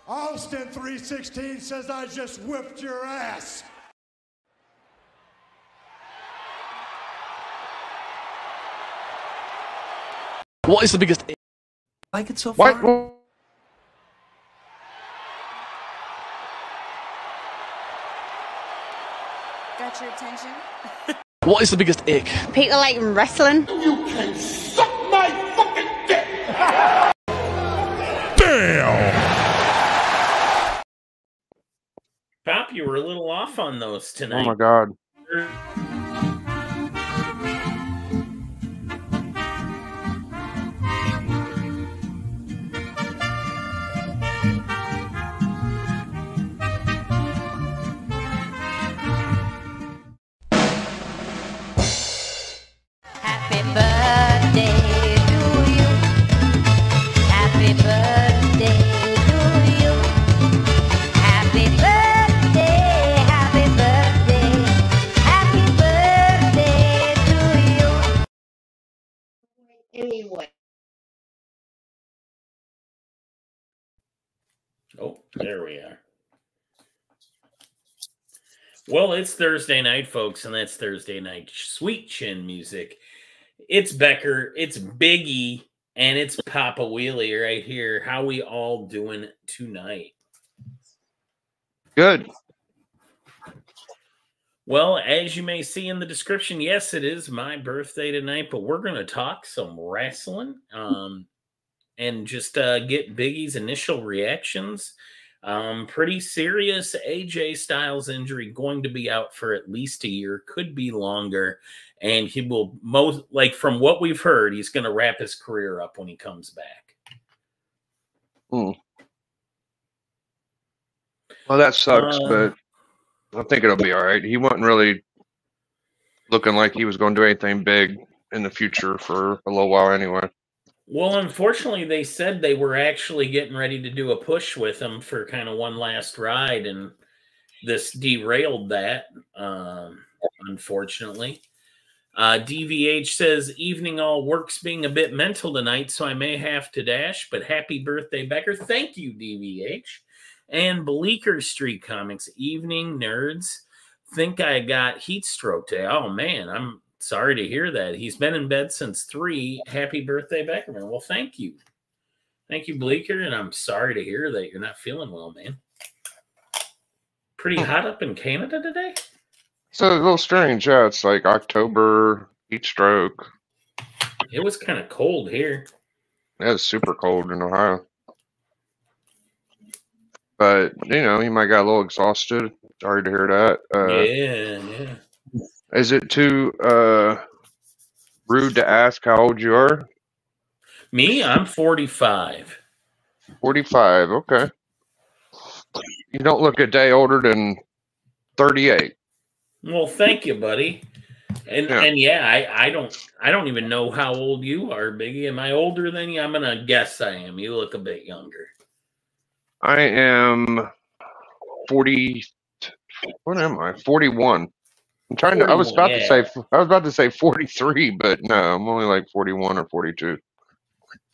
Austin 316 says I just whipped your ass. What is the biggest like it so far? What? Got your attention? What is the biggest ick? People like wrestling. You can suck my fucking dick! Damn! Pop, you were a little off on those tonight. Oh my God. Happy birthday to you. Happy birthday to you. Happy birthday, happy birthday, happy birthday to you. Anyway. Oh, there we are. Well, it's Thursday night, folks, and that's Thursday night Sweet Chin music. It's Becker, it's Biggie, and it's Papa Wheelie right here. How we all doing tonight? Good. Well, as you may see in the description, yes, it is my birthday tonight, but we're going to talk some wrestling and just get Biggie's initial reactions. Pretty serious AJ Styles injury, going to be out for at least a year, could be longer. And he will most, like from what we've heard, he's going to wrap his career up when he comes back. Well, that sucks, but I think it'll be all right. He wasn't really looking like he was going to do anything big in the future for a little while anyway. Well, unfortunately, they said they were actually getting ready to do a push with him for kind of one last ride, and this derailed that, unfortunately. DVH says, evening all, work's being a bit mental tonight, so I may have to dash, but happy birthday, Becker. Thank you, DVH. And Bleecker Street Comics, evening nerds. Think I got heat stroke today. Oh, man, I'm sorry to hear that. He's been in bed since 3. Happy birthday, Beckerman. Well, thank you. Thank you, Bleecker, and I'm sorry to hear that you're not feeling well, man. Pretty hot up in Canada today? It's a little strange. Yeah, it's like October, heat stroke. It was kind of cold here. Yeah, it's super cold in Ohio. But, you know, you might got a little exhausted. Sorry to hear that. Yeah. Is it too rude to ask how old you are? Me? I'm 45. 45, okay. You don't look a day older than 38. Well, thank you, buddy. And I don't even know how old you are, Biggie. Am I older than you? I'm gonna guess I am. You look a bit younger. I am 40. What am I? 41. I'm trying to. I was about to say 43, but no, I'm only like 41 or 42.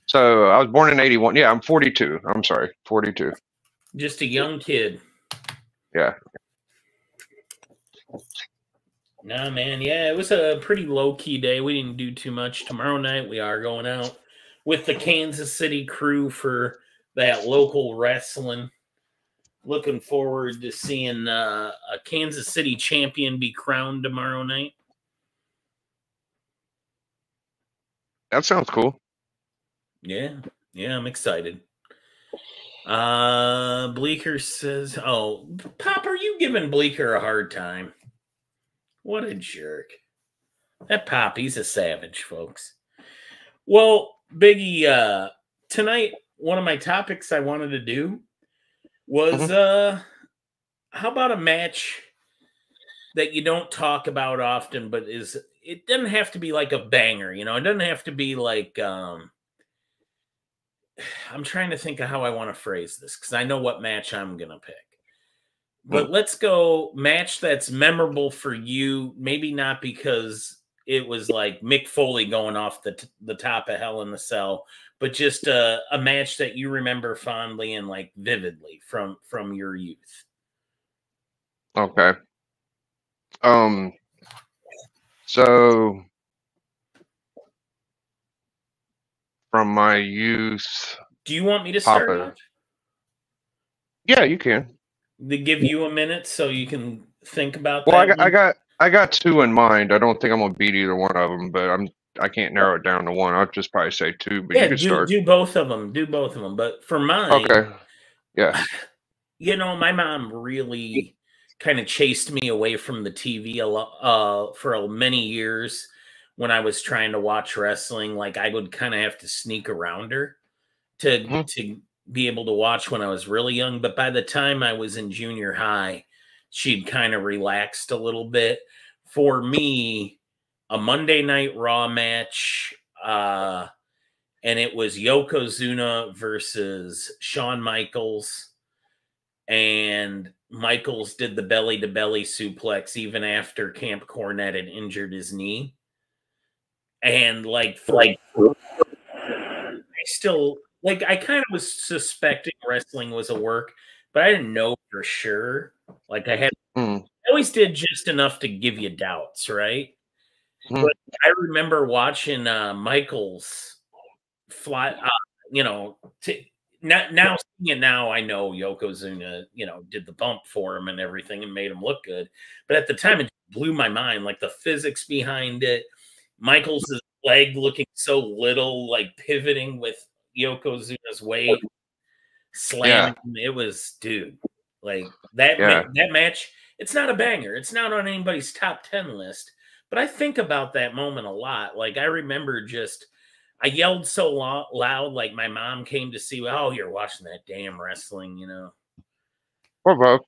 So I was born in 81. Yeah, I'm 42. I'm sorry, 42. Just a young kid. Yeah. Nah, man. Yeah, it was a pretty low-key day. We didn't do too much. Tomorrow night we are going out with the Kansas City crew for that local wrestling. Looking forward to seeing a Kansas City champion be crowned tomorrow night. That sounds cool. Yeah, I'm excited. Bleecker says, oh, Pop, are you giving Bleecker a hard time? What a jerk. That Pop, he's a savage, folks. Well, Biggie, tonight, one of my topics I wanted to do was, how about a match that you don't talk about often, but it doesn't have to be like a banger, you know? It doesn't have to be like, I'm trying to think of how I want to phrase this, because I know what match I'm going to pick. But let's go match that's memorable for you, maybe not because it was like Mick Foley going off the top of Hell in the Cell, but just a match that you remember fondly and like vividly from your youth. Okay. So from my youth, do you want me to start out? Yeah, you can. To give you a minute so you can think about well, that. I got two in mind. I don't think I'm gonna beat either one of them, but I can't narrow it down to one. I'll just probably say two. But yeah, you can start. Do both of them. Do both of them. But for mine, okay, yeah, you know, my mom really kind of chased me away from the TV a lot for many years. When I was trying to watch wrestling, like I would kind of have to sneak around her to be able to watch when I was really young. But by the time I was in junior high, she'd kind of relaxed a little bit. For me, a Monday Night Raw match, and it was Yokozuna versus Shawn Michaels. And Michaels did the belly-to-belly suplex even after Camp Cornette had injured his knee. And I still, I kind of was suspecting wrestling was a work, but I didn't know for sure. I always did just enough to give you doubts, right? But I remember watching Michaels fly, now seeing it now, I know Yokozuna, did the bump for him and everything and made him look good. But at the time, it blew my mind, like the physics behind it. Michaels' leg looking so little, like pivoting with Yokozuna's weight, slamming. Yeah. It was, dude, that match. It's not a banger. It's not on anybody's top 10 list. But I think about that moment a lot. I remember I yelled so loud, like my mom came to see, oh, you're watching that damn wrestling, Well,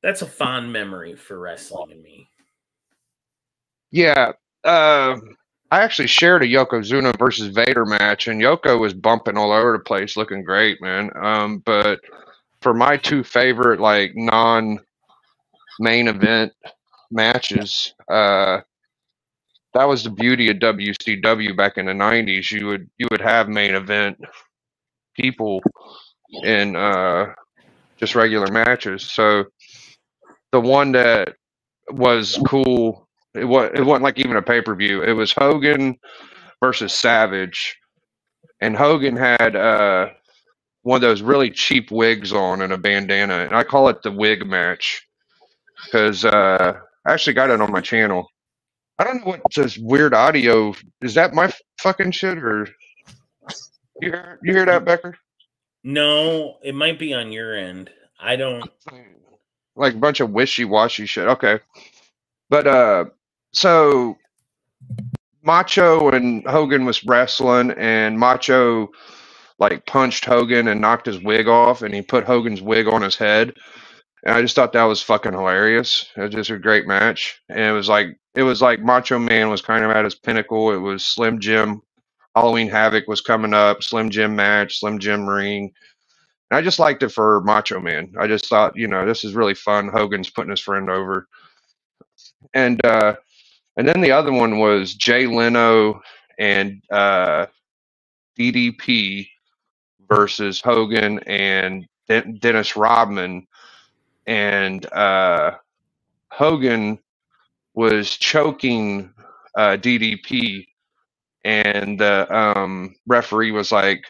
that's a fond memory for wrestling and me. Yeah. I actually shared a Yokozuna versus Vader match, and Yoko was bumping all over the place, looking great, man. But for my two favorite, non-main event matches, that was the beauty of WCW back in the 90s. You would have main event people in just regular matches. So the one that was cool, it wasn't like even a pay-per-view. It was Hogan versus Savage, and Hogan had one of those really cheap wigs on and a bandana, and I call it the wig match because I actually got it on my channel. I don't know what this weird audio is. That my fucking shit, or you hear that, Becker? No, it might be on your end. I don't like a bunch of wishy-washy shit. Okay, but so Macho and Hogan was wrestling, and Macho punched Hogan and knocked his wig off, and he put Hogan's wig on his head. And I just thought that was fucking hilarious. It was just a great match. And it was like Macho Man was kind of at his pinnacle. It was Slim Jim. Halloween Havoc was coming up. Slim Jim match, Slim Jim ring. And I just liked it for Macho Man. I just thought, this is really fun. Hogan's putting his friend over. And then the other one was Jay Leno and DDP versus Hogan and Dennis Rodman. And Hogan was choking DDP, and the referee was like,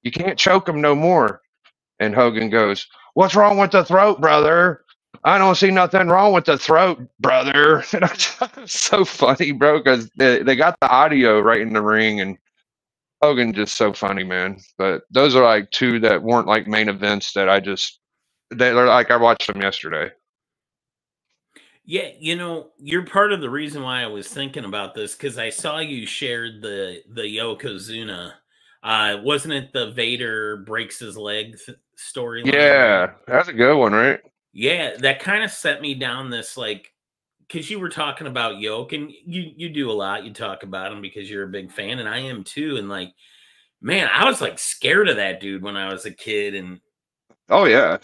"You can't choke him no more." And Hogan goes, "What's wrong with the throat, brother? I don't see nothing wrong with the throat, brother." And it's so funny, bro, because they got the audio right in the ring, and Hogan just so funny, man. But those are two that weren't main events that they're I watched them yesterday. Yeah, you're part of the reason why I was thinking about this, because I saw you shared the Yokozuna. Wasn't it the Vader breaks his leg storyline? Yeah, that's a good one, right? Yeah, that kind of set me down this because you were talking about Yoke, and you do a lot. You talk about him because you're a big fan, and I am too. And man, I was scared of that dude when I was a kid, and oh yeah,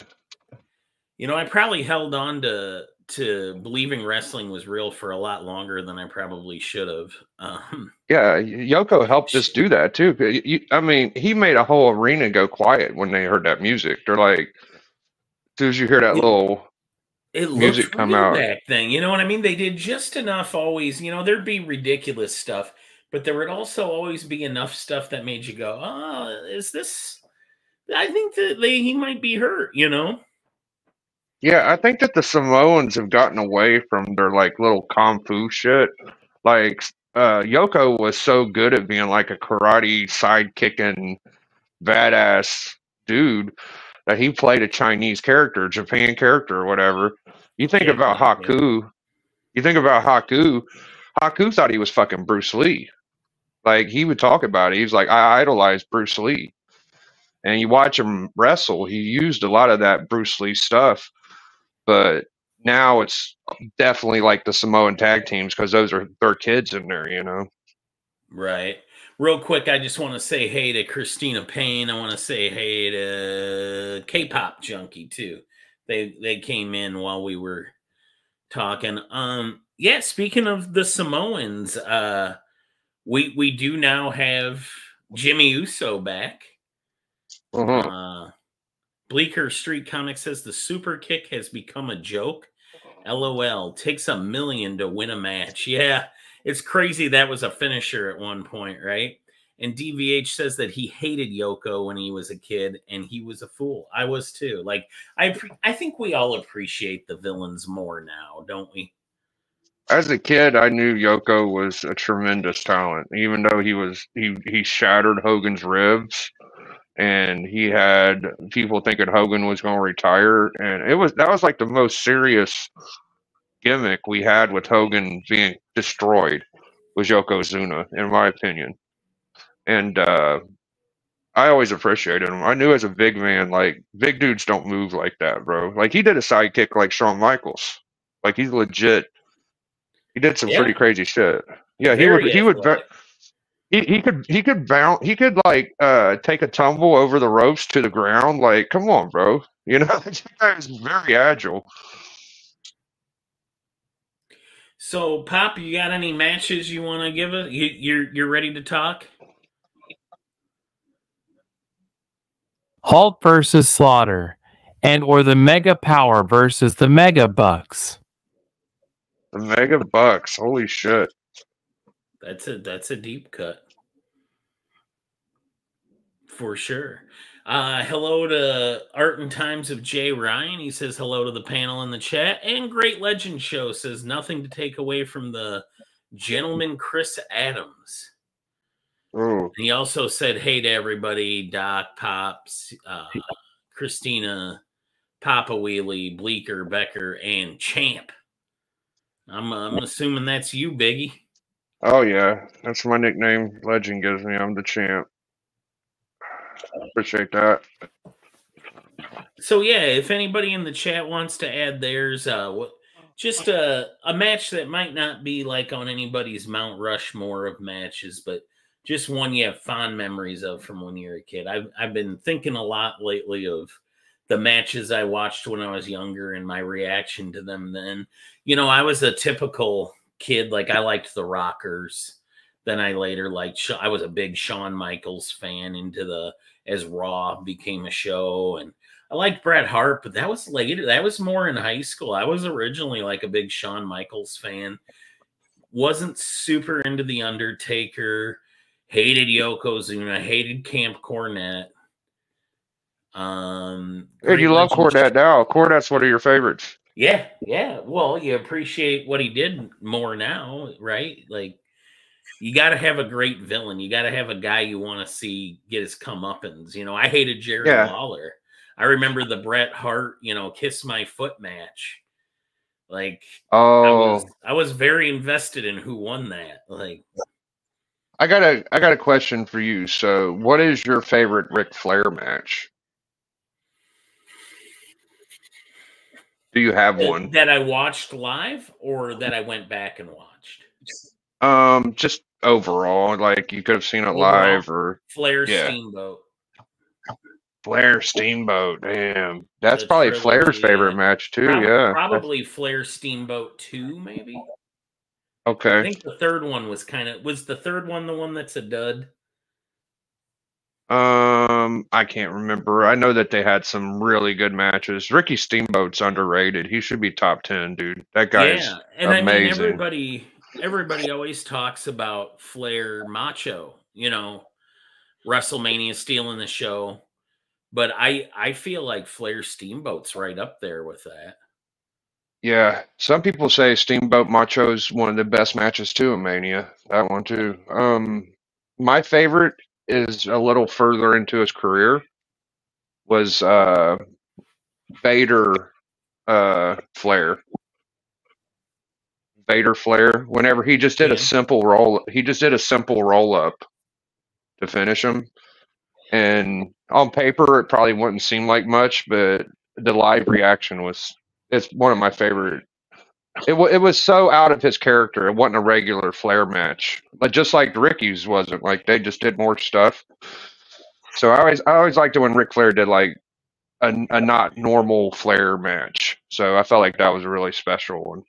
I probably held on to to believing wrestling was real for a lot longer than I probably should have. Yeah, Yoko helped us do that too. I mean, he made a whole arena go quiet when they heard that music. They're like, as soon as you hear that little it music looked come real out, back then. You know what I mean? They did just enough always. You know, there'd be ridiculous stuff, but there would also always be enough stuff that made you go, "Oh, is this?" I think that he might be hurt. You know? yeah, I think that the Samoans have gotten away from their like little kung fu shit. Like, Yoko was so good at being like a karate side kicking badass dude that he played a Chinese character, Japan character, or whatever. You think about Japanese. Haku. You think about Haku. Haku thought he was fucking Bruce Lee. Like, he would talk about it. He was like, I idolize Bruce Lee. And you watch him wrestle, he used a lot of that Bruce Lee stuff. But now it's definitely like the Samoan tag teams because those are their kids in there, you know? Right. Real quick, I just want to say hey to Christina Payne. I want to say hey to K-pop Junkie too. They came in while we were talking. Yeah, speaking of the Samoans, we do now have Jimmy Uso back. Bleecker Street Comic says the super kick has become a joke. LOL. Takes $1 million to win a match. Yeah, it's crazy that was a finisher at one point, right? And DVH says that he hated Yoko when he was a kid, and he was a fool. I was too. Like, I think we all appreciate the villains more now, don't we? As a kid, I knew Yoko was a tremendous talent, even though he shattered Hogan's ribs, and he had people thinking Hogan was going to retire, and that was like the most serious gimmick we had with Hogan being destroyed was Yokozuna, in my opinion. And I always appreciated him. I knew as a big man, like, big dudes don't move like that, bro. Like, he did a sidekick like Shawn Michaels. Like, he's legit. He did some pretty crazy shit. Yeah, he could bounce. He could like take a tumble over the ropes to the ground. Like, come on, bro. You know, that guy is very agile. So, Pop, you got any matches you want to give us? You're ready to talk? Hulk versus Slaughter, and or the Mega Power versus the Mega Bucks. The Mega Bucks, holy shit! That's a deep cut for sure. Hello to Art and Times of Jay Ryan. He says hello to the panel in the chat, and Great Legend Show says nothing to take away from the gentleman Chris Adams. Oh. He also said hey to everybody, Doc, Pops, Christina, Papa Wheelie, Bleecker, Becker, and Champ. I'm assuming that's you, Biggie. Oh yeah, that's my nickname. Legend gives me. I'm the champ. Appreciate that. So yeah, if anybody in the chat wants to add theirs, just a match that might not be like on anybody's Mount Rushmore of matches, but just one you have fond memories of from when you were a kid. I've been thinking a lot lately of the matches I watched when I was younger and my reaction to them then. You know, I was a typical kid. Like, I liked the Rockers. Then I later liked, I was a big Shawn Michaels fan as Raw became a show. And I liked Bret Hart, but that was later. That was more in high school. I was originally like a big Shawn Michaels fan. Wasn't super into The Undertaker. Hated Yokozuna. Hated Camp Cornette. Hey, you love Cornette now. Cornette's one of your favorites. Yeah. Well, you appreciate what he did more now, right? Like, you got to have a great villain. You got to have a guy you want to see get his comeuppance. You know, I hated Jerry Lawler. I remember the Bret Hart, Kiss My Foot match. Like, I was very invested in who won that. Like, I got a question for you. So, what is your favorite Ric Flair match? Do you have one that I watched live or that I went back and watched? Just overall, like you could have seen it live or Flair Steamboat. Flair Steamboat, damn. That's The probably trilogy, Flair's favorite yeah. match too, yeah. Probably Flair Steamboat 2, maybe. I Okay. think the third one was the third one the one that's a dud? I can't remember. I know that they had some really good matches. Ricky Steamboat's underrated. He should be top 10, dude. That guy's Yeah, and I mean amazing. everybody always talks about Flair Macho, you know, WrestleMania stealing the show. But I feel like Flair Steamboat's right up there with that. Yeah, some people say Steamboat Macho's one of the best matches too in Mania. That one too. My favorite is a little further into his career. Was Vader Flair. Vader Flair. Whenever he just did a simple roll, up to finish him. And on paper, it probably wouldn't seem like much, but the live reaction it's one of my favorite. It was so out of his character. It wasn't a regular Flair match, but just like Ricky's wasn't. Like they just did more stuff. So I always liked it when Ric Flair did like a not normal Flair match. So I felt like that was a really special one.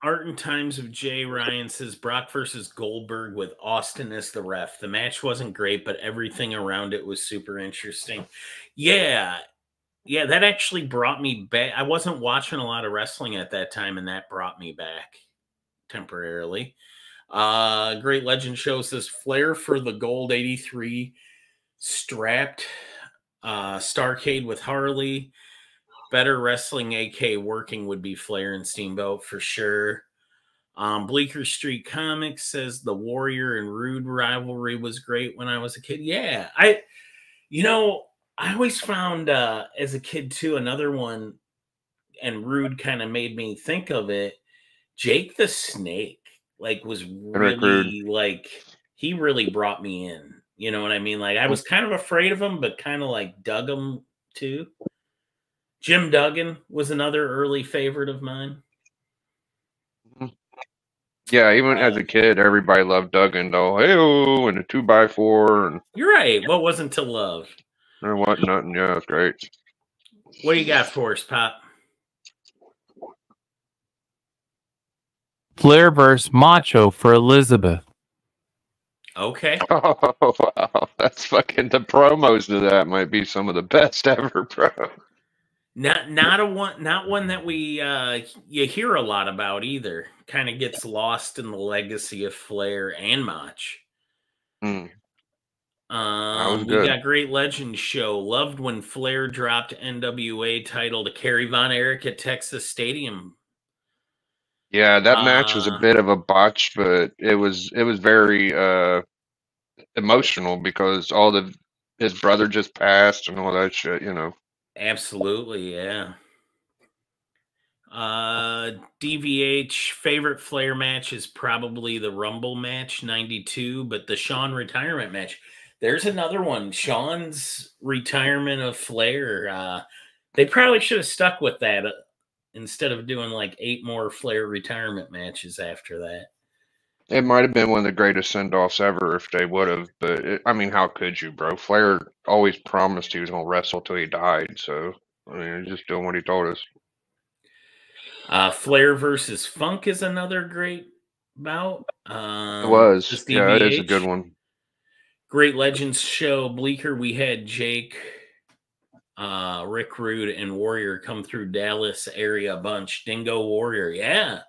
Art and Times of Jay Ryan says Brock versus Goldberg with Austin as the ref. The match wasn't great, but everything around it was super interesting. Yeah, that actually brought me back. I wasn't watching a lot of wrestling at that time, and that brought me back temporarily. Great Legend Show says Flair for the gold 83 strapped Starcade with Harley. Better wrestling AK working would be Flair and Steamboat for sure. Bleecker Street Comics says the Warrior and Rude rivalry was great when I was a kid. Yeah, I always found as a kid too, another one, and Rude kind of made me think of it. Jake the Snake, like, was really like, he really brought me in. You know what I mean? Like, I was kind of afraid of him, but kind of like dug him too. Jim Duggan was another early favorite of mine. Yeah, even as a kid, everybody loved Duggan though. Hey-oh, and a 2x4. And you're right. What wasn't to love? There wasn't nothing. Yeah, it's great. What do you got for us, Pop? Flair versus Macho for Elizabeth. Okay. Oh, wow. That's fucking, the promos to that might be some of the best ever, bro. Not one that we you hear a lot about either. Kind of gets lost in the legacy of Flair and Mach. We got Great Legend Show. Loved when Flair dropped NWA title to Kerry Von Erich at Texas Stadium. Yeah, that match was a bit of a botch, but it was very emotional because his brother just passed and all that shit, you know. Absolutely, yeah. DVH favorite Flair match is probably the Rumble match, 92, but the Shawn retirement match. There's another one, Shawn's retirement of Flair. They probably should have stuck with that instead of doing like 8 more Flair retirement matches after that. It might have been one of the greatest send-offs ever if they would have, but I mean, how could you, bro? Flair always promised he was going to wrestle till he died, so I mean, he's just doing what he told us. Flair versus Funk is another great bout. It was. Yeah, it is a good one. Great Legends Show. Bleecker, we had Jake, Rick Rude, and Warrior come through Dallas area a bunch. Dingo Warrior, yeah.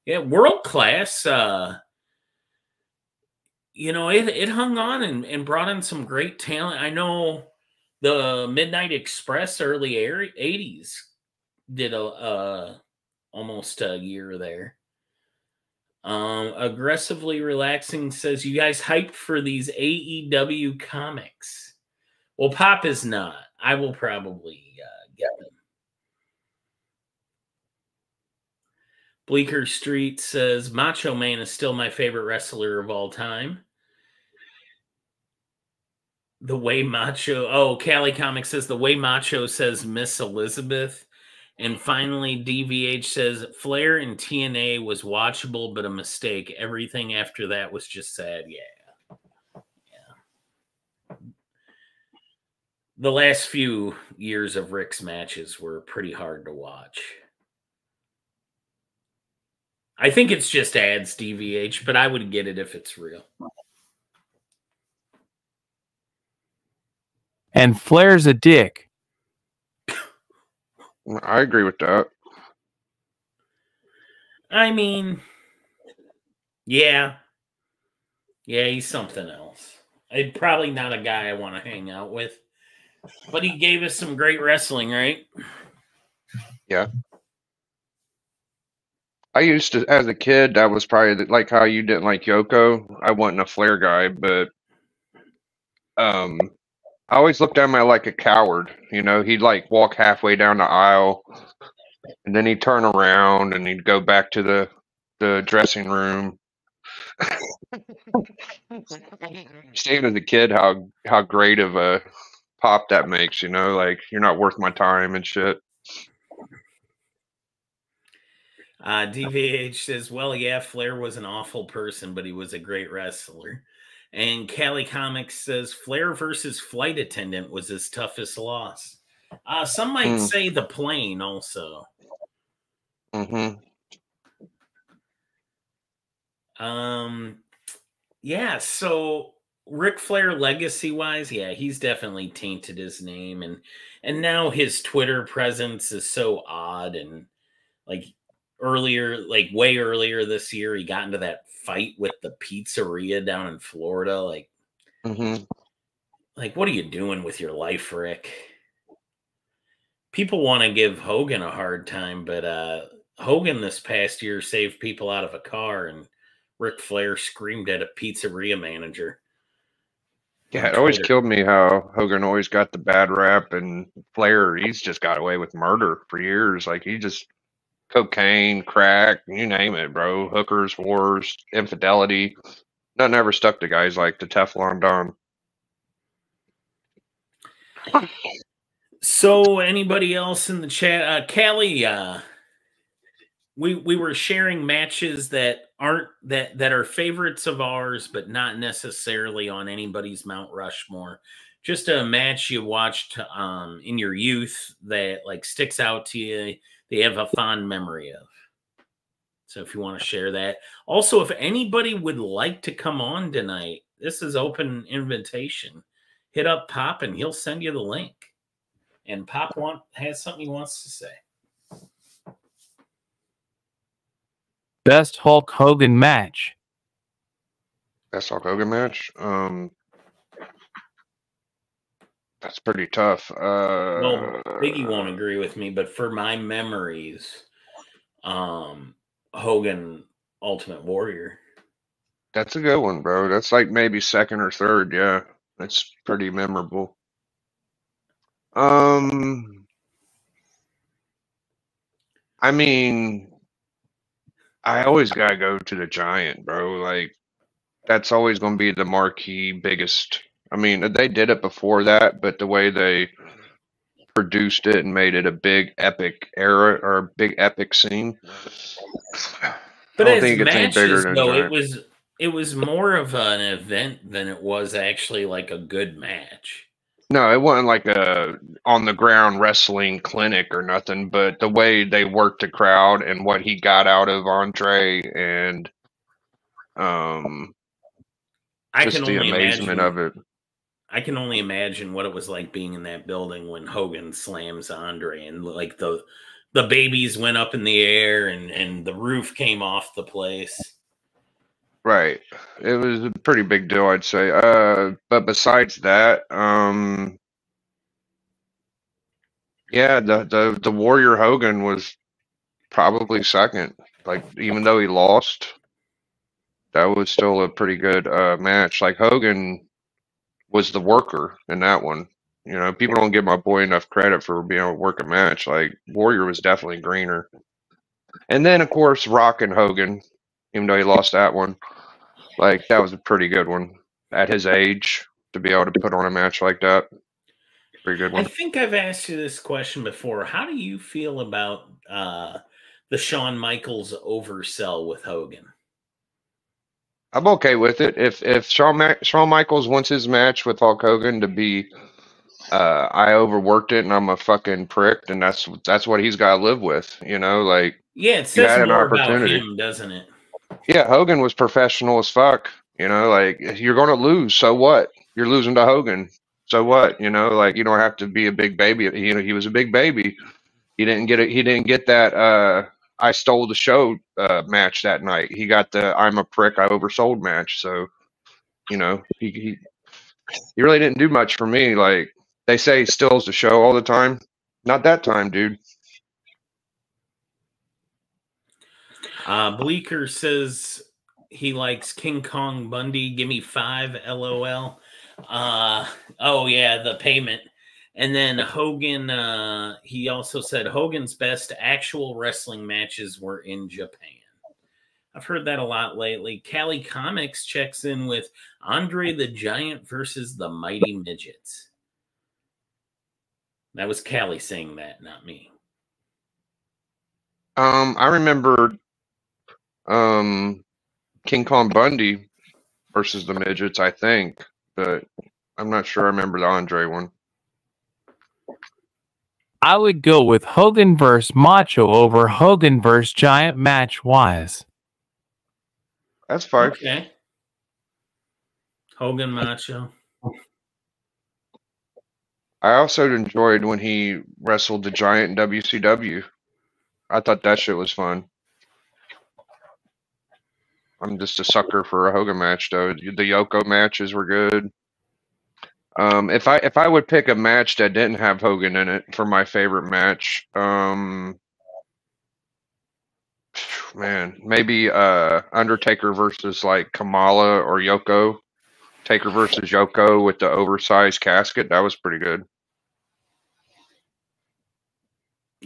Yeah, world class. It hung on and brought in some great talent. I know the Midnight Express early 80s did almost a year there. Aggressively Relaxing says, you guys hyped for these AEW comics? Well, Pop is not. I will probably get them. Bleecker Street says, Macho Man is still my favorite wrestler of all time. The way Macho... Cali Comics says, the way Macho says Miss Elizabeth. And finally, DVH says, Flair and TNA was watchable, but a mistake. Everything after that was just sad. Yeah. the last few years of Rick's matches were pretty hard to watch. I think it's just ads, DVH, but I would get it if it's real. And Flair's a dick. I agree with that. I mean, yeah. Yeah, he's something else. Probably not a guy I want to hang out with. But he gave us some great wrestling, right? Yeah. I used to, as a kid, that was probably like how you didn't like Yoko. I wasn't a Flair guy, but I always looked at him like a coward. You know, he'd like walk halfway down the aisle, and then he'd turn around and he'd go back to the dressing room. Seeing as a kid how great of a pop that makes, you know, like you're not worth my time and shit. DVH says, well, yeah, Flair was an awful person, but he was a great wrestler. And Cali Comics says Flair versus Flight Attendant was his toughest loss. Some might say the plane also. Mm-hmm. Yeah, so Ric Flair legacy-wise, yeah, he's definitely tainted his name, and now his Twitter presence is so odd. And like way earlier this year, he got into that fight with the pizzeria down in Florida. Like, like, what are you doing with your life, Rick? People want to give Hogan a hard time, but Hogan this past year saved people out of a car, and Ric Flair screamed at a pizzeria manager. Yeah, it always killed me how Hogan always got the bad rap, and Flair, he's just got away with murder for years. Like, he just cocaine, crack, you name it, bro. Hookers, wars, infidelity. Nothing ever stuck to guys like the Teflon Don. So, anybody else in the chat? Callie, we were sharing matches that aren't that are favorites of ours, but not necessarily on anybody's Mount Rushmore. Just a match you watched in your youth that like sticks out to you, that you have a fond memory of. So if you want to share that. Also, if anybody would like to come on tonight, this is open invitation. Hit up Pop and he'll send you the link. And Pop has something he wants to say. Best Hulk Hogan match. Best Hulk Hogan match? That's pretty tough. Well, Biggie won't agree with me, but for my memories, Hogan Ultimate Warrior. That's a good one, bro. That's like maybe second or third. Yeah, that's pretty memorable. I mean, I always gotta go to the Giant, bro. Like, that's always gonna be the marquee biggest. I mean, they did it before that, but the way they produced it and made it a big epic era or a big epic scene. But I don't as think it's any bigger matches, than though, Giant. it was more of an event than it was actually like a good match. No, it wasn't like a on the ground wrestling clinic or nothing, but the way they worked the crowd and what he got out of Andre and just the amazement of it. I can only imagine what it was like being in that building when Hogan slams Andre and like the babies went up in the air and the roof came off the place. Right. It was a pretty big deal, I'd say. But besides that, yeah, the Warrior Hogan was probably second. Like, even though he lost, that was still a pretty good match. Like, Hogan was the worker in that one. You know, people don't give my boy enough credit for being able to work a match. Like, Warrior was definitely greener. And then, of course, Rock and Hogan, even though he lost that one. Like, that was a pretty good one at his age to be able to put on a match like that. Pretty good one. I think I've asked you this question before. How do you feel about the Shawn Michaels oversell with Hogan? I'm okay with it. If Shawn Michaels wants his match with Hulk Hogan to be I overworked it and I'm a fucking prick, and that's what he's got to live with. You know, like Yeah, it you says had an more about opportunity. him, doesn't it? Yeah, Hogan was professional as fuck. You know, like if you're going to lose, so what? You're losing to Hogan, so what? You know, like you don't have to be a big baby. You know, he was a big baby. He didn't get it. He didn't get that. I stole the show match that night. He got the I'm a prick. I oversold match. So you know, he really didn't do much for me. Like they say, he steals the show all the time. Not that time, dude. Bleeker says he likes King Kong Bundy. Give me 5, LOL. Oh yeah, the payment. And then Hogan, he also said Hogan's best actual wrestling matches were in Japan. I've heard that a lot lately. Cali Comics checks in with Andre the Giant versus the Mighty Midgets. That was Cali saying that, not me. I remember King Kong Bundy versus the Midgets, I think, but I'm not sure I remember the Andre one. I would go with Hogan vs. Macho over Hogan vs. Giant match-wise. That's fine. Okay. Hogan Macho. I also enjoyed when he wrestled the Giant in WCW. I thought that shit was fun. I'm just a sucker for a Hogan match, though. The Yoko matches were good. If I would pick a match that didn't have Hogan in it for my favorite match, man, maybe Undertaker versus like Kamala or Yoko. Taker versus Yoko with the oversized casket. That was pretty good.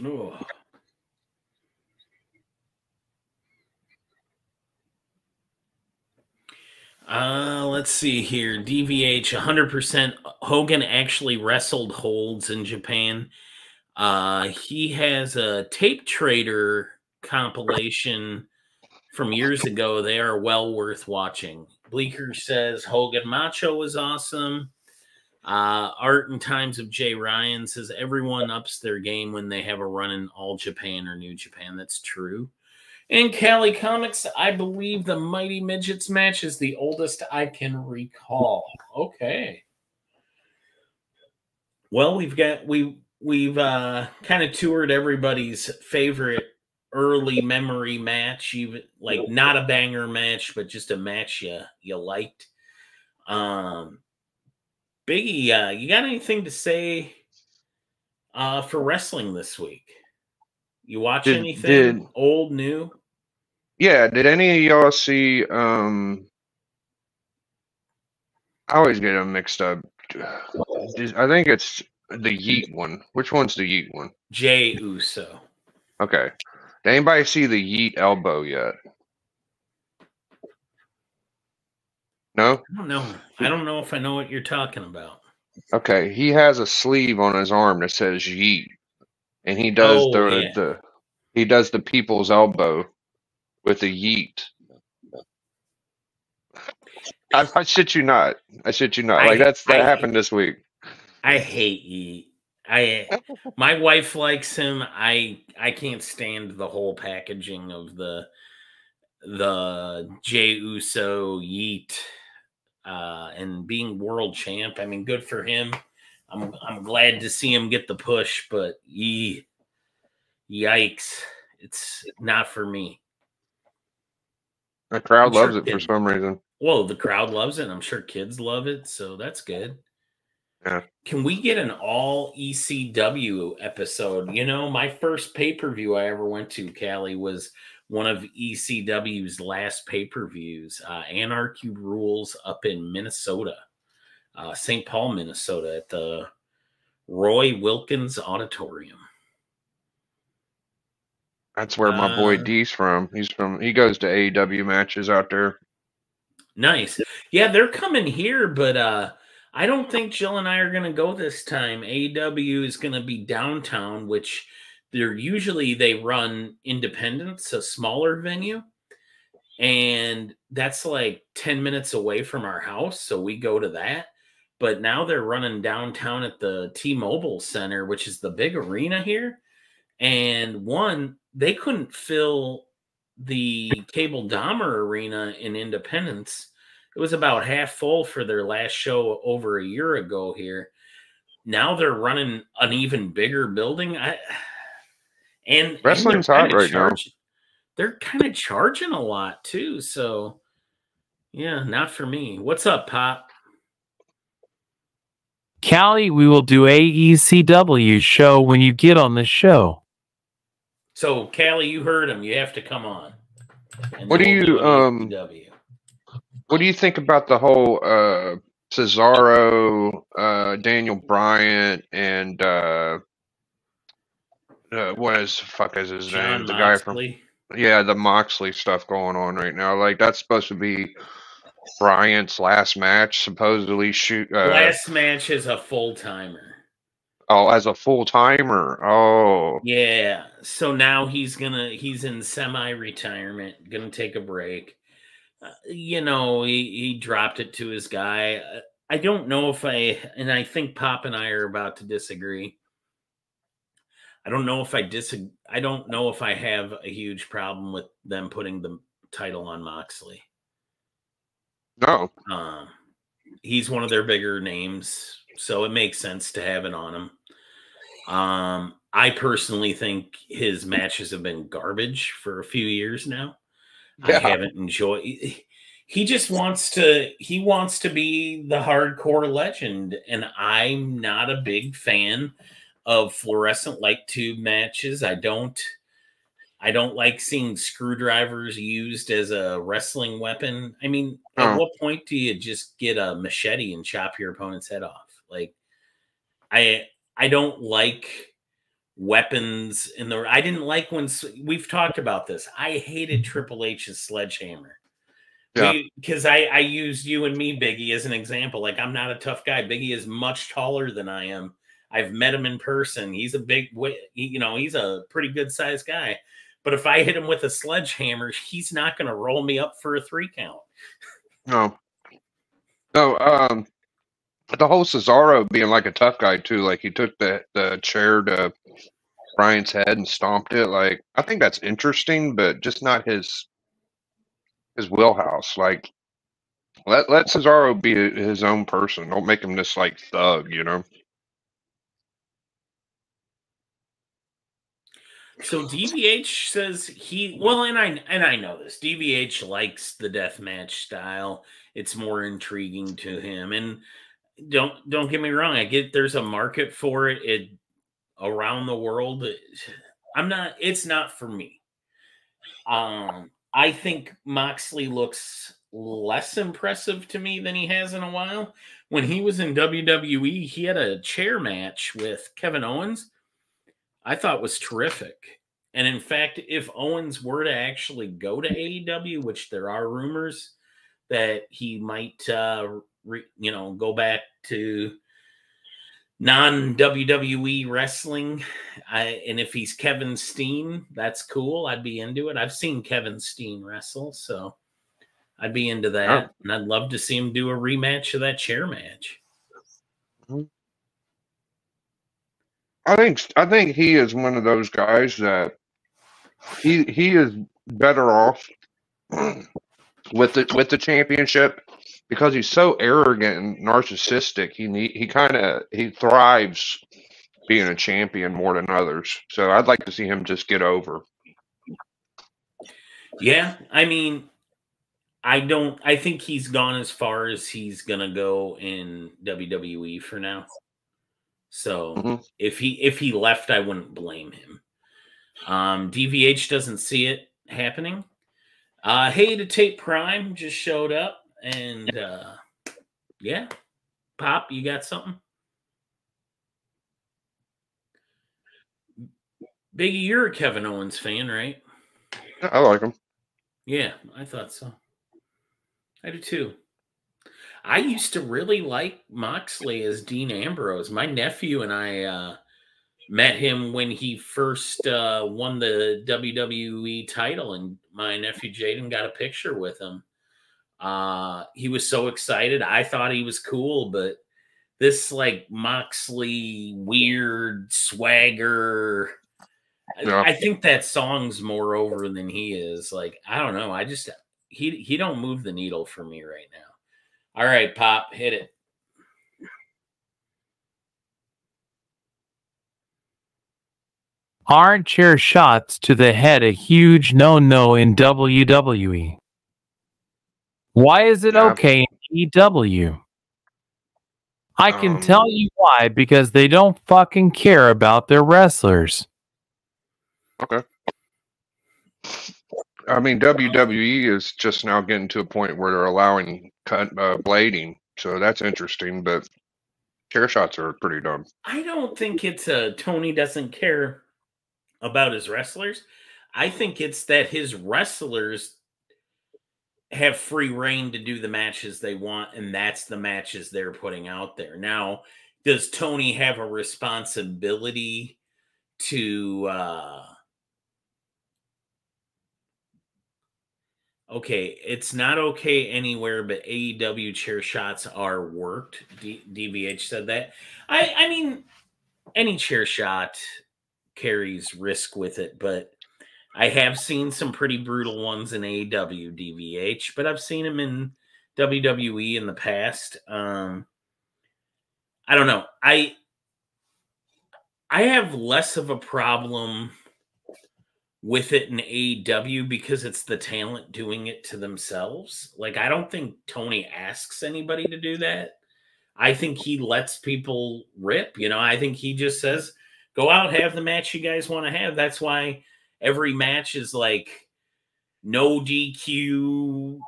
Ooh. Let's see here. DVH 100%. Hogan actually wrestled holds in Japan. He has a Tape Trader compilation from years ago. They are well worth watching. Bleeker says Hogan Macho was awesome. Art and Times of Jay Ryan says everyone ups their game when they have a run in All Japan or New Japan. That's true. In Cali Comics, I believe the Mighty Midgets match is the oldest I can recall. Okay. Well, we've kind of toured everybody's favorite early memory match, even like not a banger match, but just a match you liked. Biggie, you got anything to say for wrestling this week? You watch anything old, new? Yeah, did any of y'all see I always get them mixed up. I think it's the Yeet one. Which one's the Yeet one? Jay Uso. Okay. Did anybody see the Yeet elbow yet? No? I don't know if I know what you're talking about. Okay. He has a sleeve on his arm that says Yeet. And he does he does the people's elbow with a yeet. I shit you not. I shit you not. Like that happened this week. I hate yeet. My wife likes him. I can't stand the whole packaging of the Jey Uso yeet and being world champ. I mean, good for him. I'm glad to see him get the push, but yikes, it's not for me. The crowd loves it for some reason. Well, the crowd loves it. I'm sure kids love it, so that's good. Yeah. Can we get an all ECW episode? You know, my first pay-per-view I ever went to, Callie, was one of ECW's last pay-per-views, Anarchy Rules up in Minnesota, St. Paul, Minnesota, at the Roy Wilkins Auditorium. That's where my boy D's from. He goes to AEW matches out there. Nice. Yeah, they're coming here, but I don't think Jill and I are going to go this time. AEW is going to be downtown, which they run Independence, a smaller venue. And that's like 10 minutes away from our house. So we go to that. but now they're running downtown at the T-Mobile Center, which is the big arena here. And they couldn't fill the Cable Dahmer Arena in Independence. It was about half full for their last show over a year ago here. Now they're running an even bigger building. Wrestling's hot right now. They're kind of charging a lot too. So, yeah, not for me. What's up, Pop? Callie, we will do AECW show when you get on the show. So, Callie, you heard him. You have to come on. What do you What do you think about the whole Cesaro, Daniel Bryant, and what is his name? The guy from the Moxley stuff going on right now. Like that's supposed to be Bryant's last match, supposedly. Last match is a full timer. Oh, as a full timer. Oh, yeah. So now he's in semi-retirement, gonna take a break. He dropped it to his guy. I don't know if I think Pop and I are about to disagree. I don't know if I don't know if I have a huge problem with them putting the title on Moxley. No. He's one of their bigger names, so it makes sense to have it on him. I personally think his matches have been garbage for a few years now. Yeah. I haven't enjoyed. He just wants to. He wants to be the hardcore legend, and I'm not a big fan of fluorescent light tube matches. I don't like seeing screwdrivers used as a wrestling weapon. I mean, at what point do you just get a machete and chop your opponent's head off? Like, I don't like weapons in the. I didn't like when we've talked about this. I hated Triple H's sledgehammer. Yeah, because I used you and me, Biggie, as an example. Like, I'm not a tough guy. Biggie is much taller than I am. I've met him in person. He's a he's a pretty good sized guy. But if I hit him with a sledgehammer, he's not going to roll me up for a 3 count. No. The whole Cesaro being like a tough guy too, like he took the chair to Brian's head and stomped it. Like, I think that's interesting, but just not his wheelhouse. Like, let Cesaro be his own person. Don't make him this like thug, So DVH says and I know this. DVH likes the deathmatch style. It's more intriguing to him. And don't get me wrong, I get there's a market for it around the world. It's not for me. I think Moxley looks less impressive to me than he has in a while. When he was in WWE, he had a chair match with Kevin Owens. I thought was terrific. And in fact, if Owens were to actually go to AEW, which there are rumors that he might, go back to non-WWE wrestling, and if he's Kevin Steen, that's cool. I'd be into it. I've seen Kevin Steen wrestle, so I'd be into that. And I'd love to see him do a rematch of that chair match. I think he is one of those guys that he is better off with the championship because he's so arrogant and narcissistic. He thrives being a champion more than others. So I'd like to see him just get over. Yeah, I mean, I think he's gone as far as he's gonna go in WWE for now. So if he left, I wouldn't blame him. DVH doesn't see it happening. Hey, to Tape Prime just showed up, and yeah, Pop, you got something? Biggie, you're a Kevin Owens fan, right? I like him. Yeah, I thought so. I do too. I used to really like Moxley as Dean Ambrose. My nephew and I met him when he first won the WWE title, and my nephew Jaden got a picture with him. He was so excited. I thought he was cool, but this like Moxley weird swagger. Yeah. I think that song's more over than he is. Like, I don't know. He don't move the needle for me right now. All right, Pop, hit it. Aren't chair shots to the head a huge no-no in WWE? Why is it Yeah. okay in EW? I can tell you why, because they don't fucking care about their wrestlers. Okay. I mean, WWE is just now getting to a point where they're allowing blading, so that's interesting. But chair shots are pretty dumb. I don't think it's Tony doesn't care about his wrestlers. I think it's that his wrestlers have free reign to do the matches they want, and that's the matches they're putting out there. Now, does Tony have a responsibility to okay, it's not okay anywhere, but AEW chair shots are worked. DVH said that. I mean, any chair shot carries risk with it, but I have seen some pretty brutal ones in AEW DVH, but I've seen them in WWE in the past. I don't know. I have less of a problem with it in AEW because it's the talent doing it to themselves. Like, I don't think Tony asks anybody to do that. I think he lets people rip. You know, I think he just says, go out, have the match you guys want to have. That's why every match is like no DQ,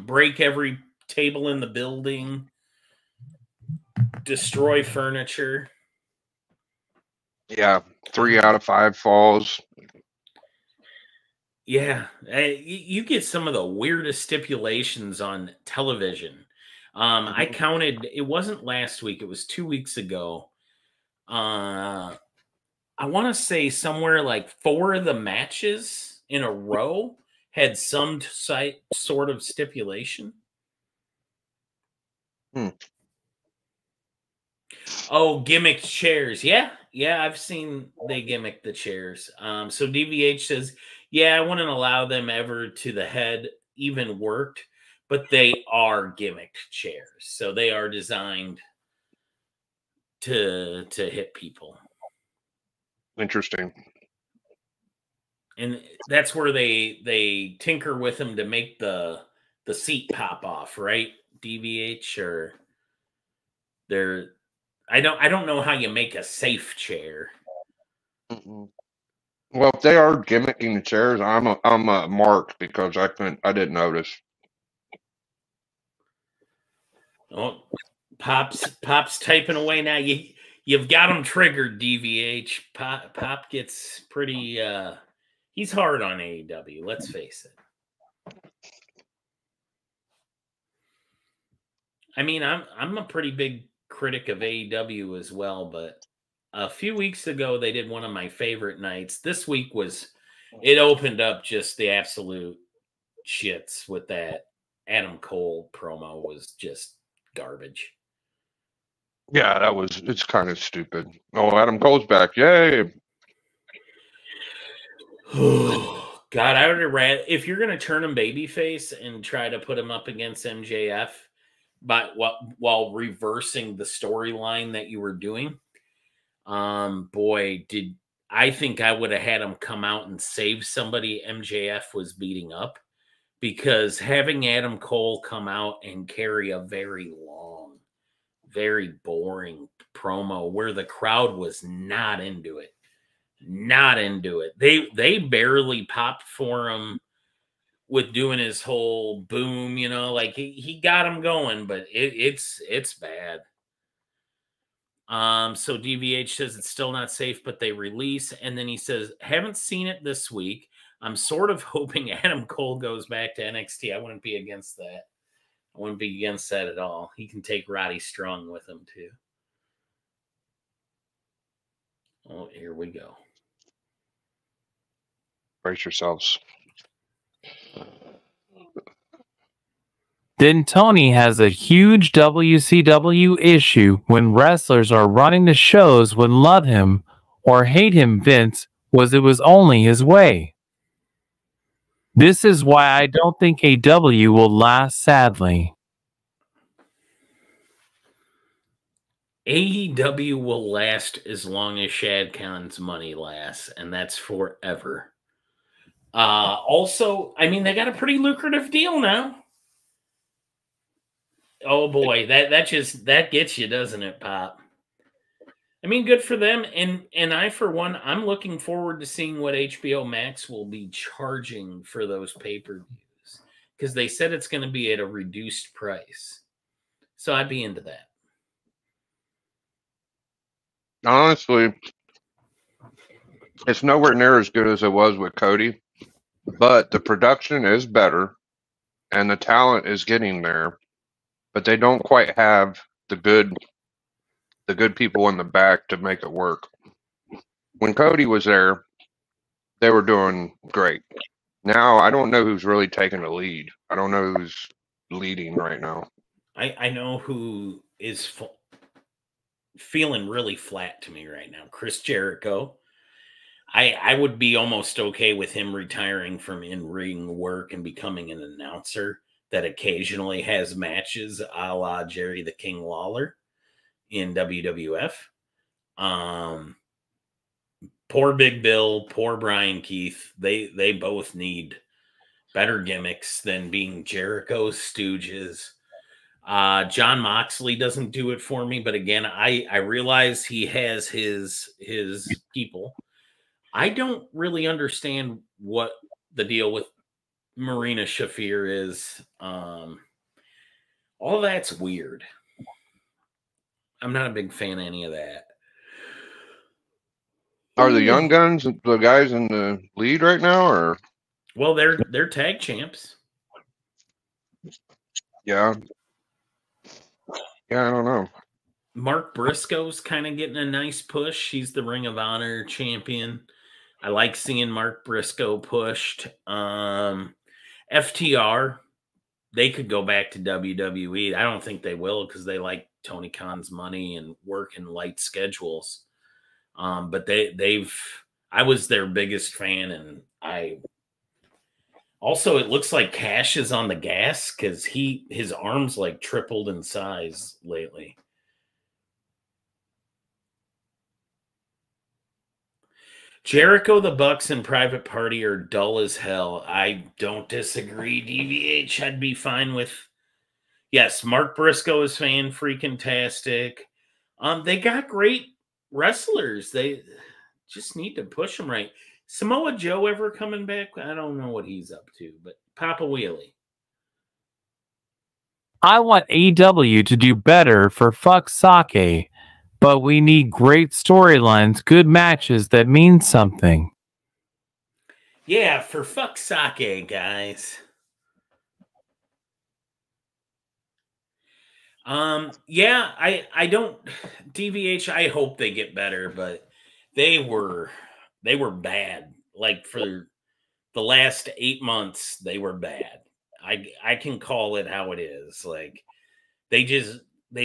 break every table in the building, destroy furniture. Yeah, 3 out of 5 falls. Yeah, you get some of the weirdest stipulations on television. I counted, it wasn't last week, it was 2 weeks ago. I want to say somewhere like 4 of the matches in a row had some sort of stipulation. Oh, gimmick chairs. Yeah, I've seen they gimmick the chairs. So DVH says, yeah, I wouldn't allow them ever to the head, even worked, but they are gimmicked chairs. So they are designed to hit people. Interesting. And that's where they tinker with them to make the seat pop off, right? DVH, or they're I don't know how you make a safe chair. Well, if they are gimmicking the chairs, I'm a mark because I didn't notice. Oh, Pop's typing away now. You've got him triggered, DVH. Pop gets pretty he's hard on AEW, let's face it. I mean, I'm a pretty big critic of AEW as well, but a few weeks ago they did one of my favorite nights. This week it opened up just the absolute shits with that Adam Cole promo was just garbage. Yeah, it's kind of stupid. Oh, Adam Cole's back. Yay. God, I would have rather, if you're going to turn him babyface and try to put him up against MJF, but while reversing the storyline that you were doing, boy, I think I would have had him come out and save somebody MJF was beating up, because having Adam Cole come out and carry a very long, very boring promo where the crowd was not into it. They barely popped for him with doing his whole boom, you know, like he got him going, but it's bad. So DVH says it's still not safe, but they release, and then he says, haven't seen it this week. I'm sort of hoping Adam Cole goes back to NXT. I wouldn't be against that. I wouldn't be against that at all. He can take Roddy Strong with him too. Oh, here we go. Brace yourselves. then Tony has a huge WCW issue when wrestlers are running the shows when love him or hate him. Vince it was only his way. This is why I don't think AW will last, sadly. AEW will last as long as Shad Khan's money lasts, and that's forever. Also, I mean, they got a pretty lucrative deal now. Oh boy, that gets you, doesn't it, Pop? I mean, good for them. And I, for one, I'm looking forward to seeing what HBO Max will be charging for those pay-per-views, because they said it's going to be at a reduced price. So I'd be into that. Honestly, it's nowhere near as good as it was with Cody, but the production is better and the talent is getting there, but they don't quite have the good people in the back to make it work. When Cody was there, they were doing great. Now I don't know who's really taking the lead. I don't know who's leading right now. I know who is feeling really flat to me right now. Chris Jericho. I would be almost okay with him retiring from in-ring work and becoming an announcer that occasionally has matches a la Jerry the King Lawler in WWF. Poor Big Bill, poor Brian Keith. They both need better gimmicks than being Jericho's stooges. John Moxley doesn't do it for me, but again, I realize he has his people. I don't really understand what the deal with Marina Shafir is. All that's weird. I'm not a big fan of any of that. Are the Young Guns the guys in the lead right now, or? Well, they're tag champs. Yeah. Yeah, I don't know. Mark Briscoe's kind of getting a nice push. He's the Ring of Honor champion. I like seeing Mark Briscoe pushed. FTR, they could go back to WWE. I don't think they will, because they like Tony Khan's money and work in light schedules. But I was their biggest fan, and also, it looks like Cash is on the gas because his arms like tripled in size lately. Jericho, the Bucks, and Private Party are dull as hell. I don't disagree, DVH. I'd be fine with. Yes, Mark Briscoe is fan-freaking-tastic. They got great wrestlers. They just need to push them right. Samoa Joe ever coming back? I don't know what he's up to, but Papa Wheelie. I want AEW to do better for fuck sake, but we need great storylines, good matches that mean something. Yeah, for fuck sake, guys. Yeah, I don't DVH. I hope they get better, but they were bad. Like for the last 8 months, they were bad. I can call it how it is. Like they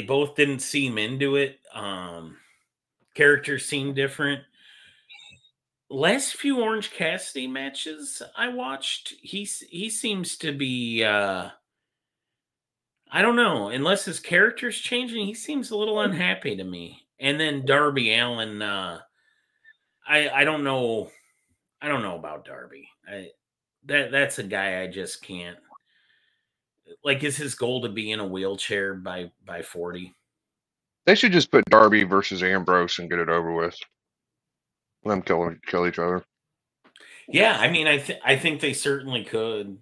both didn't seem into it. Characters seemed different. Last few Orange Cassidy matches I watched, he seems to be I don't know, unless his character's changing, he seems a little unhappy to me. And then Darby Allin, I don't know. I don't know about Darby. That's a guy I just can't. Like, is his goal to be in a wheelchair by 40? They should just put Darby versus Ambrose and get it over with. Let them kill each other. Yeah, I mean, I think they certainly could,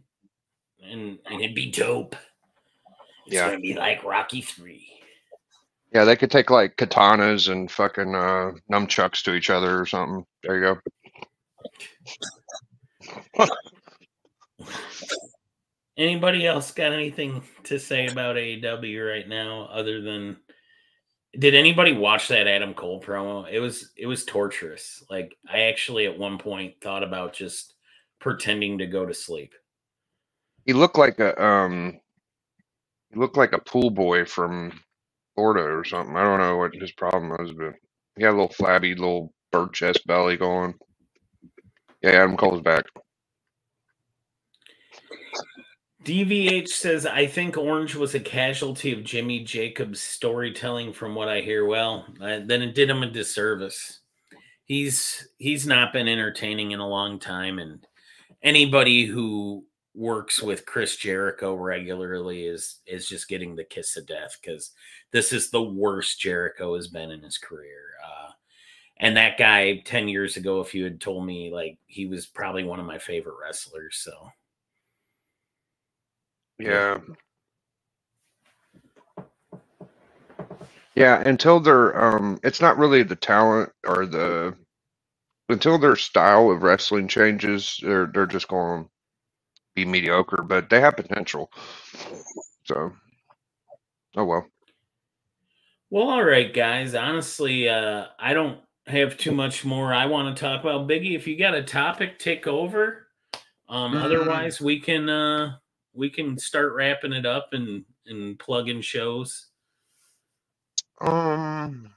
and it'd be dope. It's gonna be like Rocky 3. Yeah, they could take like katanas and fucking nunchucks to each other or something. There you go. Anybody else got anything to say about AEW right now other than, did anybody watch that Adam Cole promo? It was torturous. Like, I actually at one point thought about just pretending to go to sleep. He looked like a He looked like a pool boy from Florida or something. I don't know what his problem was, but he had a little flabby, little bird chest belly going. Yeah, Adam Cole's back. DVH says, I think Orange was a casualty of Jimmy Jacobs' storytelling from what I hear. Well, then it did him a disservice. He's not been entertaining in a long time, and anybody who works with Chris Jericho regularly is just getting the kiss of death, because this is the worst Jericho has been in his career. And that guy 10 years ago, if you had told me, like, he was probably one of my favorite wrestlers. So Yeah. Yeah, until they're it's not really the talent or until their style of wrestling changes, they're just going to be mediocre, but they have potential. So, oh well. Well, all right, guys. Honestly, I don't have too much more I want to talk about. Biggie, if you got a topic, take over. Otherwise, we can start wrapping it up and plug in shows. No,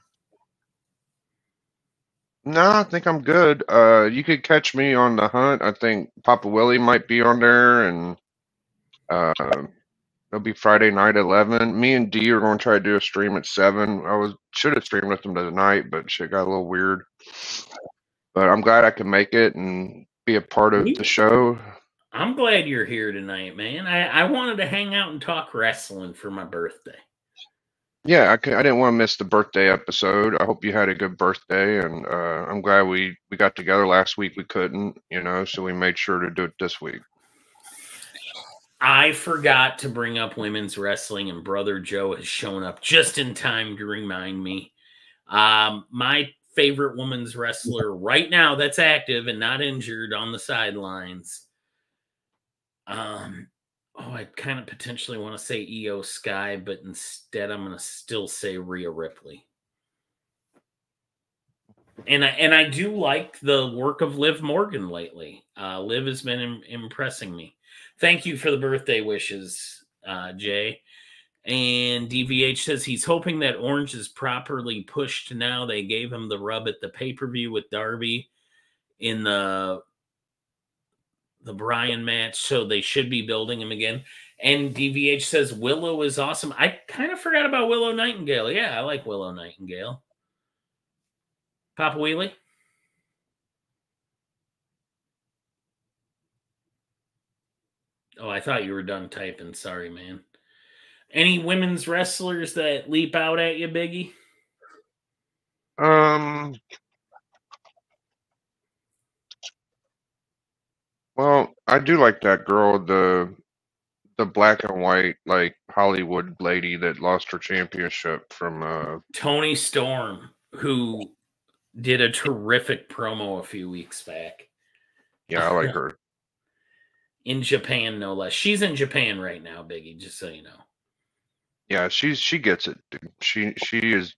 I think I'm good. You could catch me on the hunt. I think Papa Willie might be on there, and it'll be Friday night at 11. Me and D are going to try to do a stream at 7. Should have streamed with them tonight, but shit got a little weird. But I'm glad I could make it and be a part of the show. I'm glad you're here tonight, man. I wanted to hang out and talk wrestling for my birthday. Yeah, I didn't want to miss the birthday episode. I hope you had a good birthday, and I'm glad we got together last week. We couldn't, so we made sure to do it this week. I forgot to bring up women's wrestling, and Brother Joe has shown up just in time to remind me. My favorite women's wrestler right now that's active and not injured on the sidelines. I kind of potentially want to say Io Sky, but instead I'm going to still say Rhea Ripley. And I do like the work of Liv Morgan lately. Liv has been impressing me. Thank you for the birthday wishes, Jay. And DVH says he's hoping that Orange is properly pushed now. They gave him the rub at the pay-per-view with Darby in the Bryan match, so they should be building him again. And DVH says Willow is awesome. I kind of forgot about Willow Nightingale. Yeah, I like Willow Nightingale. Papa Wheelie? Oh, I thought you were done typing. Sorry, man. Any women's wrestlers that leap out at you, Biggie? Well, I do like that girl, the black and white, like, Hollywood lady that lost her championship from Toni Storm, who did a terrific promo a few weeks back. Yeah, I like her. In Japan, no less. She's in Japan right now, Biggie, just so you know. Yeah, she gets it, dude. She's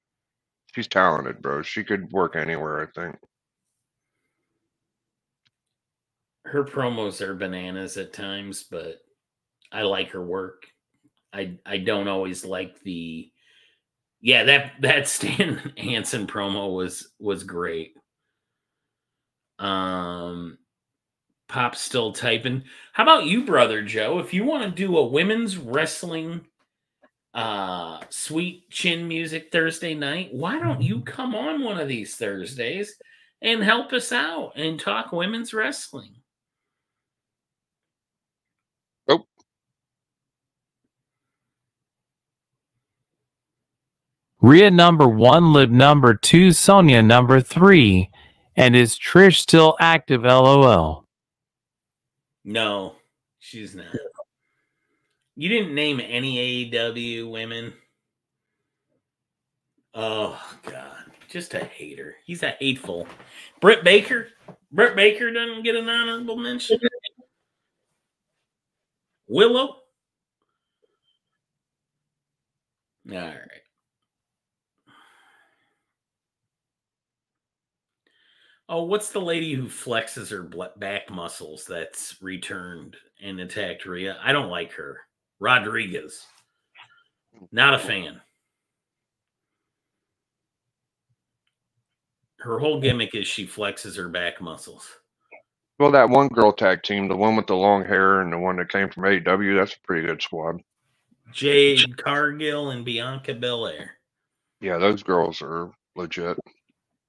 talented, bro. She could work anywhere, I think. Her promos are bananas at times, but I like her work. I don't always like the... Yeah, that Stan Hansen promo was great. Pop's still typing. How about you, Brother Joe? If you want to do a women's wrestling sweet chin music Thursday night, why don't you come on one of these Thursdays and help us out and talk women's wrestling? Oh. Rhea number 1, Liv number 2, Sonya number 3, and is Trish still active? LOL. No, she's not. You didn't name any AEW women. Oh, God. Just a hater. He's a hateful. Britt Baker? Britt Baker doesn't get an honorable mention? Willow? All right. Oh, what's the lady who flexes her back muscles that's returned and attacked Rhea? I don't like her. Rodriguez. Not a fan. Her whole gimmick is she flexes her back muscles. Well, that one girl tag team, the one with the long hair and the one that came from AEW, that's a pretty good squad. Jade Cargill and Bianca Belair. Yeah, those girls are legit.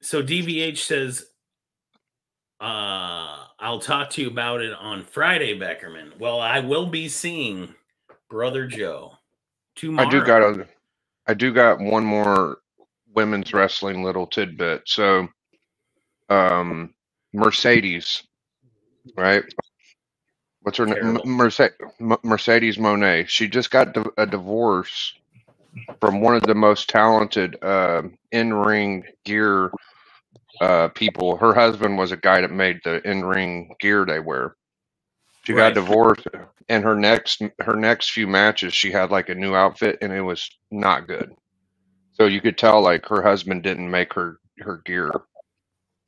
So DVH says, I'll talk to you about it on Friday, Beckerman. Well, I will be seeing Brother Joe tomorrow. I do got one more women's wrestling little tidbit. So, Mercedes, right? What's her name? Mercedes Monet. She just got a divorce from one of the most talented in-ring gear people. Her husband was a guy that made the in-ring gear they wear. She got divorced, and her next few matches, she had like a new outfit, and it was not good. So you could tell like her husband didn't make her gear.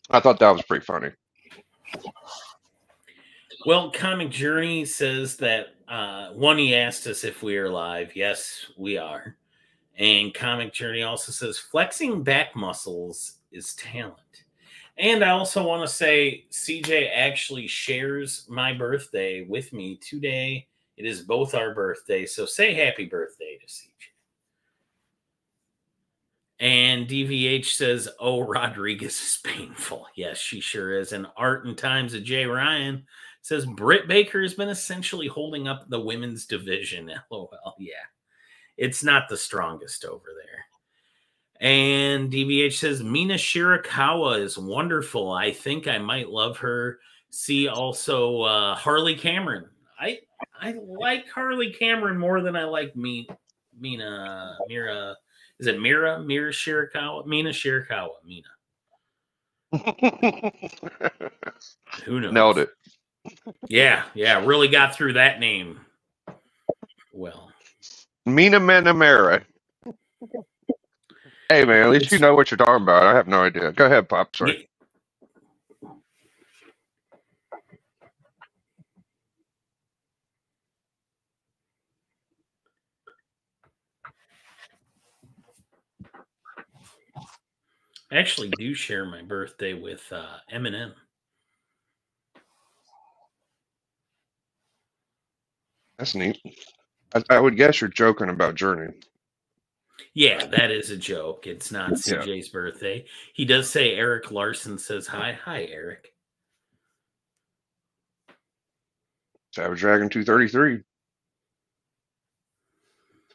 I thought that was pretty funny. Well, Comic Journey says that he asked us if we are live. Yes, we are. And Comic Journey also says flexing back muscles is talent. And I also want to say CJ actually shares my birthday with me today. It is both our birthdays, so say happy birthday to CJ. And DVH says, oh, Rodriguez is painful. Yes, she sure is. And Art and Times of Jay Ryan says Britt Baker has been essentially holding up the women's division. LOL. Yeah, it's not the strongest over there. And DVH says Mina Shirakawa is wonderful. I think I might love her. See also Harley Cameron. I like Harley Cameron more than I like Mira. Is it Mira Shirakawa? Mina Shirakawa. Mina. Who knows? Nailed it. Yeah. Really got through that name. Well. Mina Manamera. Hey, man, at least you know what you're talking about. I have no idea. Go ahead, Pop. Sorry. I actually do share my birthday with Eminem. That's neat. I would guess you're joking about Journey. Yeah, that is a joke. It's not CJ's birthday. He does say Eric Larson says hi. Hi, Eric. Savage Dragon 233.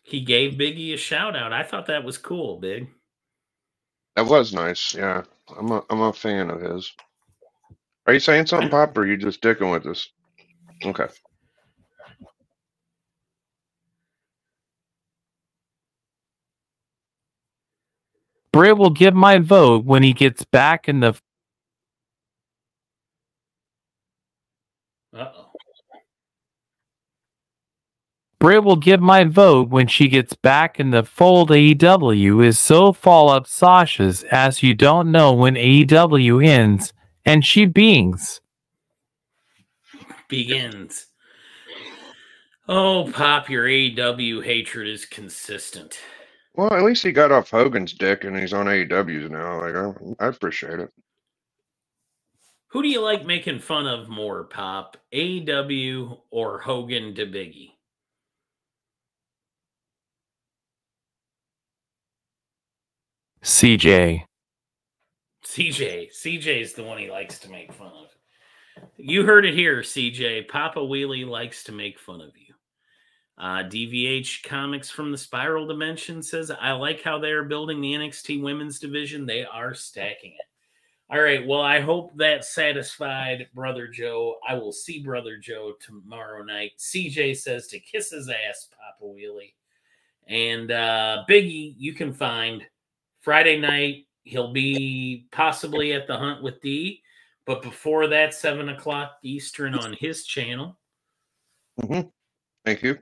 He gave Biggie a shout out. I thought that was cool, Big. That was nice. Yeah, I'm a fan of his. Are you saying something, Pop, or are you just dicking with us? Okay. Britt will give my vote when he gets back in the... Uh-oh. Britt will give my vote when she gets back in the fold. AEW is so fall up Sasha's as you don't know when AEW ends, and she begins. Oh, Pop, your AEW hatred is consistent. Well, at least he got off Hogan's dick and he's on AEW's now. Like, I appreciate it. Who do you like making fun of more, Pop? AEW or Hogan to Biggie? CJ. CJ's the one he likes to make fun of. You heard it here, CJ. Papa Wheelie likes to make fun of you. DVH Comics from the Spiral Dimension says, I like how they are building the NXT women's division. They are stacking it. All right. Well, I hope that satisfied Brother Joe. I will see Brother Joe tomorrow night. CJ says to kiss his ass, Papa Wheelie. And Biggie, you can find Friday night. He'll be possibly at the Hunt with D. But before that, 7 o'clock Eastern on his channel. Mm-hmm. Thank you.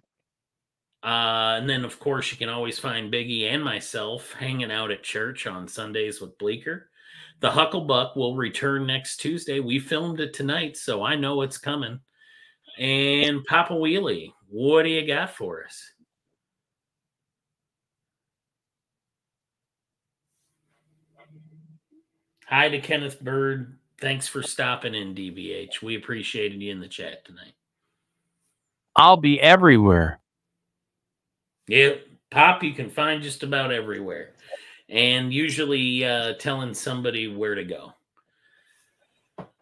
And then, of course, you can always find Biggie and myself hanging out at church on Sundays with Bleecker. The Hucklebuck will return next Tuesday. We filmed it tonight, so I know it's coming. And Papa Wheelie, what do you got for us? Hi to Kenneth Bird. Thanks for stopping in, DVH. We appreciated you in the chat tonight. I'll be everywhere. Yep. Pop, you can find just about everywhere. And usually telling somebody where to go.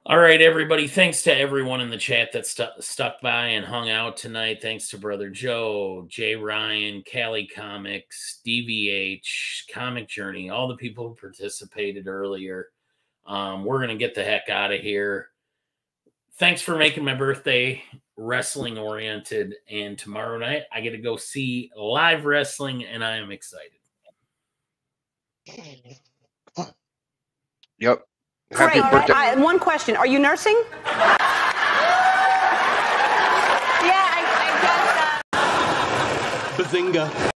All right, everybody. Thanks to everyone in the chat that stuck by and hung out tonight. Thanks to Brother Joe, Jay Ryan, Cali Comics, DVH, Comic Journey, all the people who participated earlier. We're going to get the heck out of here. Thanks for making my birthday wrestling oriented. And tomorrow night, I get to go see live wrestling, and I am excited. Yep. Happy Great. birthday. One question. Are you nursing? Yeah, I guess. Bazinga.